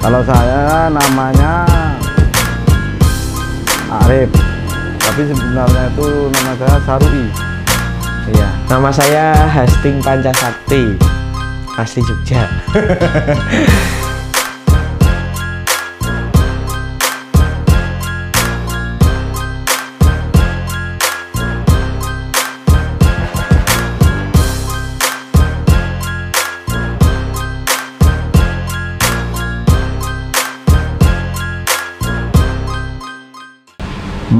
Kalau saya namanya Arif, tapi sebenarnya itu nama saya Sarui. Iya, nama saya Hasting Pancasakti, asli Jogja.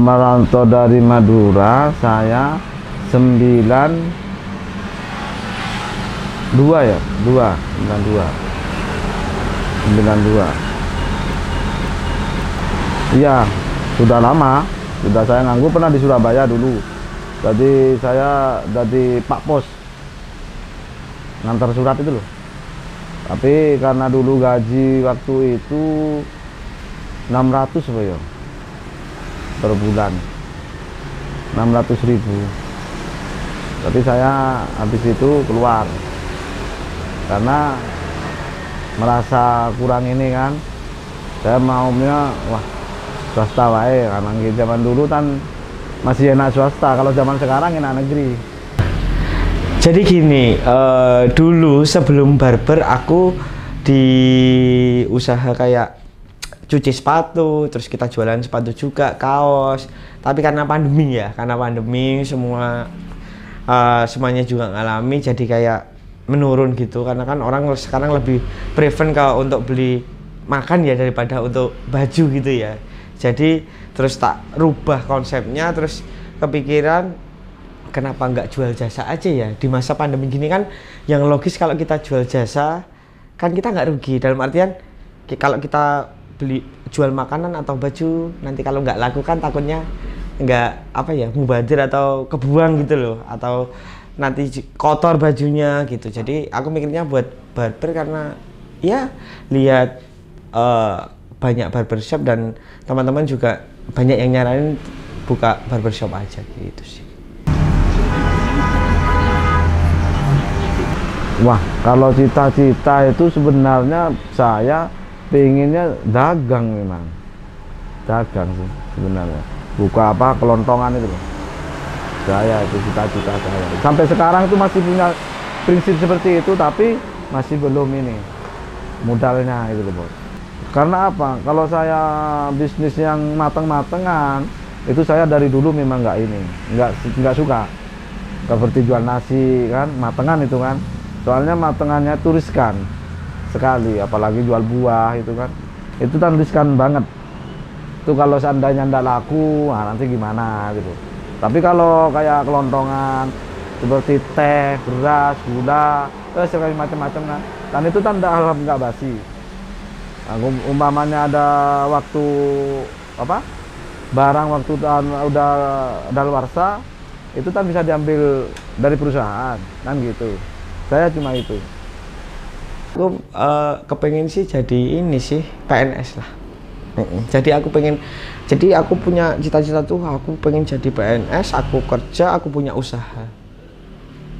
Merantau dari Madura, saya 92 ya, 92. Iya, sudah lama. Sudah saya nganggur pernah di Surabaya dulu. Jadi saya jadi Pak Pos, ngantar surat itu loh. Tapi karena dulu gaji waktu itu 600 apa ya per bulan, 600.000. Tapi saya habis itu keluar karena merasa kurang ini kan. Saya maunya swasta wae, karena zaman dulu kan masih enak swasta. Kalau zaman sekarang enak negeri. Jadi gini, dulu sebelum barber aku di usaha kayak cuci sepatu, terus kita jualan sepatu juga, kaos. Tapi karena pandemi semua semuanya juga ngalami, jadi kayak menurun gitu. Karena kan orang sekarang lebih prefer untuk beli makan ya daripada untuk baju gitu ya. Jadi terus tak rubah konsepnya, terus kepikiran kenapa nggak jual jasa aja ya di masa pandemi gini kan. Yang logis kalau kita jual jasa kan kita nggak rugi, dalam artian kalau kita beli jual makanan atau baju, nanti kalau nggak laku kan takutnya nggak mubazir atau kebuang gitu loh, atau nanti kotor bajunya gitu. Jadi aku mikirnya buat barber karena ya lihat banyak barbershop dan teman-teman juga banyak yang nyaranin buka barbershop aja gitu sih. Wah, kalau cita-cita itu sebenarnya saya pengennya dagang, memang dagang sih sebenarnya, buka kelontongan itu loh. Saya itu cita-cita saya sampai sekarang itu masih punya prinsip seperti itu, tapi masih belum ini modalnya itu loh, Bos. Karena apa? Kalau saya bisnis yang mateng-matengan itu saya dari dulu memang nggak suka, seperti jual nasi kan matengan itu kan, soalnya matengannya itu riskan sekali, apalagi jual buah itu kan, itu kan riskan banget. Itu kalau seandainya ndak laku, nanti gimana gitu. Tapi kalau kayak kelontongan seperti teh, beras, gula, segala macam-macam kan, dan itu kan nggak basi. Nah, umpamanya ada waktu barang waktu udah daluarsa, itu kan bisa diambil dari perusahaan kan gitu. Saya cuma itu. Aku kepengen sih jadi ini sih PNS lah. Jadi aku punya cita-cita tuh, aku pengen jadi PNS, aku kerja, aku punya usaha.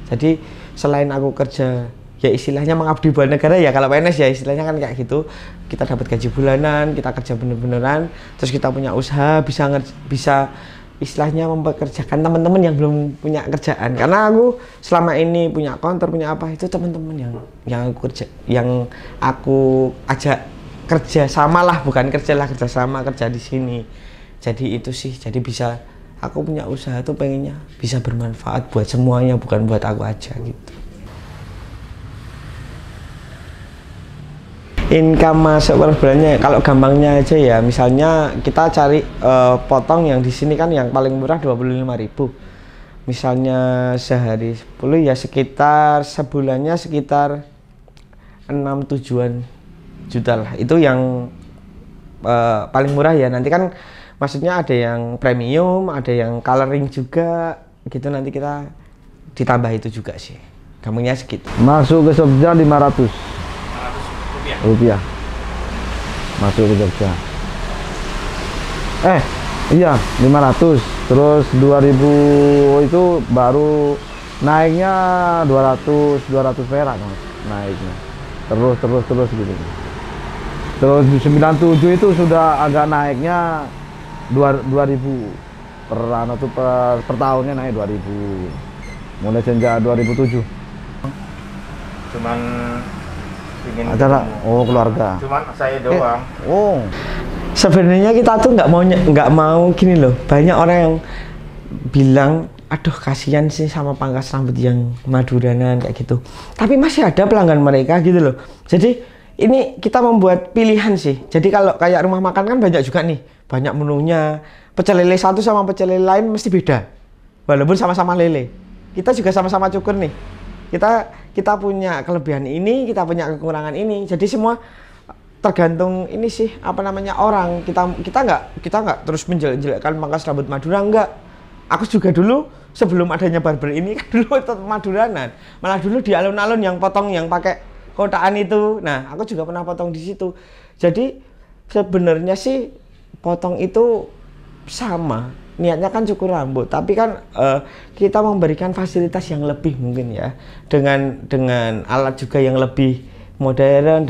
Jadi selain aku kerja ya istilahnya mengabdi buat negara ya, kalau PNS ya istilahnya kan kayak gitu, kita dapat gaji bulanan, kita kerja bener-beneran, terus kita punya usaha, bisa istilahnya mempekerjakan teman-teman yang belum punya kerjaan. Karena aku selama ini punya kantor, punya apa, itu teman-teman yang aku ajak kerja sama lah, bukan kerja sama kerja di sini. Jadi itu sih, jadi bisa aku punya usaha tuh pengennya bisa bermanfaat buat semuanya, bukan buat aku aja gitu. Income masuk per bulannya, kalau gampangnya aja ya, misalnya kita cari potong yang di sini kan yang paling murah 25.000. Misalnya sehari 10 ya sekitar sebulannya sekitar 6-7 juta lah. Itu yang paling murah ya. Nanti kan maksudnya ada yang premium, ada yang coloring juga gitu, nanti kita ditambah itu juga sih. Gampangnya segitu. Masuk ke Jogja 500 rupiah masuk ke Jogja. Iya 500, terus 2000 itu baru naiknya 200 perak naiknya, terus gitu. Terus 97 itu sudah agak naiknya 2000 per anu tuh per tahunnya naik 2000. Mulai sejak 2007. Cuman ingin acara keluarga. Cuman saya doang. Sebenarnya kita tuh nggak mau gini loh. Banyak orang yang bilang, aduh kasihan sih sama pangkas rambut yang Maduranan kayak gitu. Tapi masih ada pelanggan mereka gitu loh. Jadi ini kita membuat pilihan sih. Jadi kalau kayak rumah makan kan banyak juga nih, banyak menunya. Pecel lele satu sama pecel lele lain mesti beda. Walaupun sama-sama lele. Kita juga sama-sama cukur nih. Kita punya kelebihan ini, kita punya kekurangan ini. Jadi semua tergantung ini sih apa namanya orang. Kita nggak terus menjelek-jelekkan pangkas rambut Madura, enggak. Aku juga dulu sebelum adanya barber ini kan dulu tetap Maduranan. Malah dulu di alun-alun yang potong yang pakai kotaan itu. Nah, aku juga pernah potong di situ. Jadi sebenarnya sih potong itu sama. Niatnya kan cukur rambut, tapi kan kita memberikan fasilitas yang lebih mungkin ya. Dengan alat juga yang lebih modern,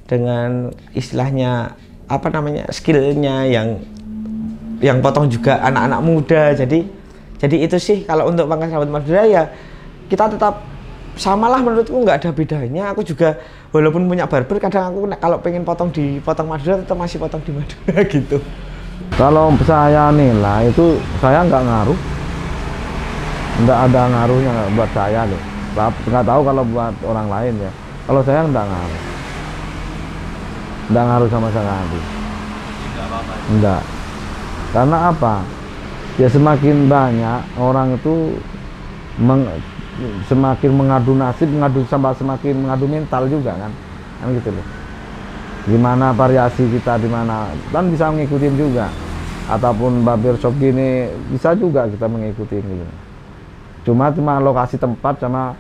dengan istilahnya apa namanya? Skillnya yang potong juga anak-anak muda. Jadi itu sih kalau untuk pangkas rambut Madura ya kita tetap samalah, menurutku nggak ada bedanya. Aku juga walaupun punya barber, kadang aku kalau pengen dipotong Madura tetap masih potong di Madura gitu. Kalau saya nilai itu saya nggak ngaruh, nggak ada ngaruhnya buat saya loh. Nggak tahu kalau buat orang lain ya. Kalau saya nggak ngaruh sama sekali. Nggak. Karena apa? Ya semakin banyak orang itu semakin mengadu nasib, semakin mengadu mental juga kan gitu loh. Gimana variasi kita di mana kan bisa ngikutin juga, ataupun barber shop gini bisa juga kita mengikuti gitu. Cuma lokasi tempat sama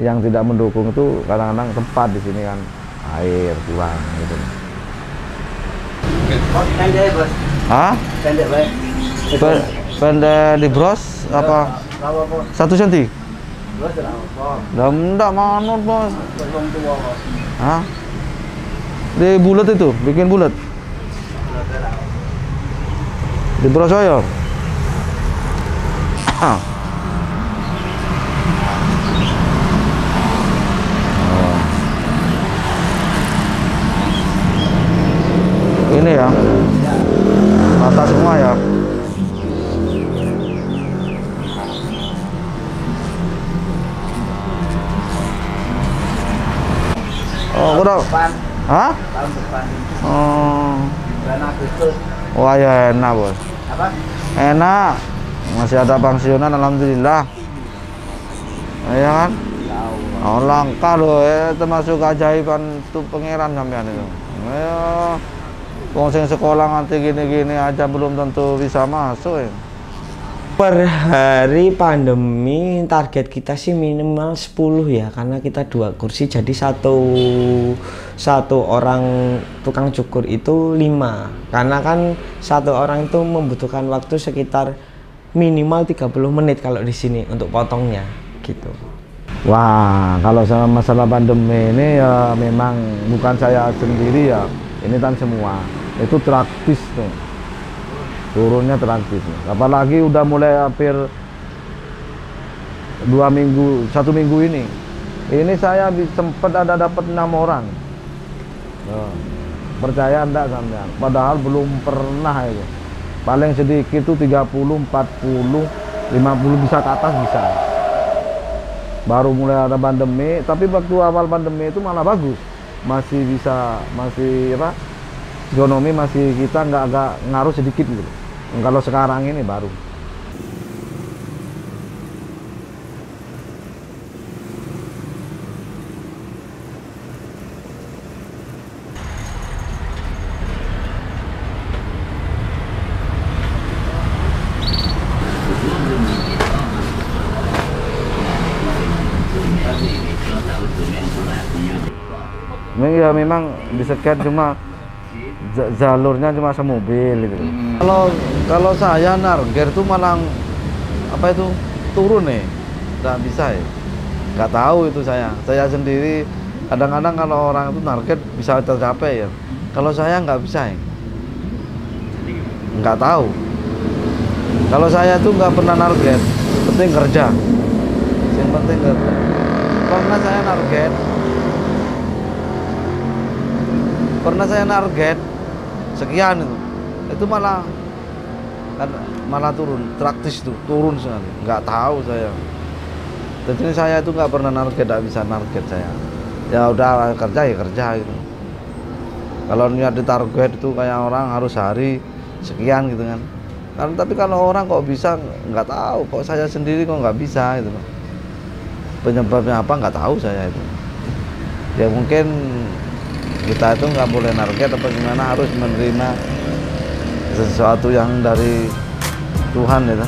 yang tidak mendukung itu kadang-kadang tempat di sini kan air kurang gitu. Pendek bos. Hah? Pendek baik. Pendek di bros apa? 1 cm? Enggak manut bos. Hah? Di bulat itu, bikin bulat. Di bros saya. Ini ya, rata semua ya. Oh, udah. Hah? Tahun depan. Bulan Agustus. Wah ya enak bos. Apa? Enak. Masih ada pensiunan, alhamdulillah. Iya kan? Oh, langka loh, termasuk keajaiban tuh pangeran sampean itu. Ayo, wong sing sekolah nanti gini-gini aja belum tentu bisa masuk ya. Per hari pandemi target kita sih minimal 10 ya, karena kita 2 kursi jadi satu orang tukang cukur itu 5, karena kan satu orang itu membutuhkan waktu sekitar minimal 30 menit kalau di sini untuk potongnya gitu. Wah, kalau sama masalah pandemi ini ya memang bukan saya sendiri ya, ini kan semua itu praktis tuh. Turunnya praktis, apalagi udah mulai hampir 1 minggu ini saya sempat dapat 6 orang. Percaya enggak sampean? Padahal belum pernah itu. Paling sedikit tuh 30, 40, 50 bisa ke atas bisa. Baru mulai ada pandemi, tapi waktu awal pandemi itu malah bagus. Masih apa? Ekonomi masih kita agak ngaruh sedikit gitu. Kalau sekarang ini baru. Ya memang disekat cuma jalurnya cuma semobil gitu. Kalau saya narger tuh malah apa itu turun nih, nggak bisa ya, nggak tahu itu saya sendiri Kadang-kadang kalau orang itu target bisa tercapai ya. Kalau saya nggak bisa ya. Nggak tahu. Kalau saya tuh nggak pernah target, yang penting kerja. Yang penting kerja. Pernah saya target sekian itu malah turun, praktis tuh turun sekali. Nggak tahu saya. Jadi saya itu nggak pernah target, nggak bisa target saya. Ya udah kerja ya kerja gitu. Kalau niat di target itu kayak orang harus sehari sekian gitu kan. Tapi kalau orang kok bisa nggak tahu, kok saya sendiri kok nggak bisa gitu. Penyebabnya apa nggak tahu saya itu. Ya mungkin kita itu nggak boleh target apa gimana, harus menerima sesuatu yang dari Tuhan gitu.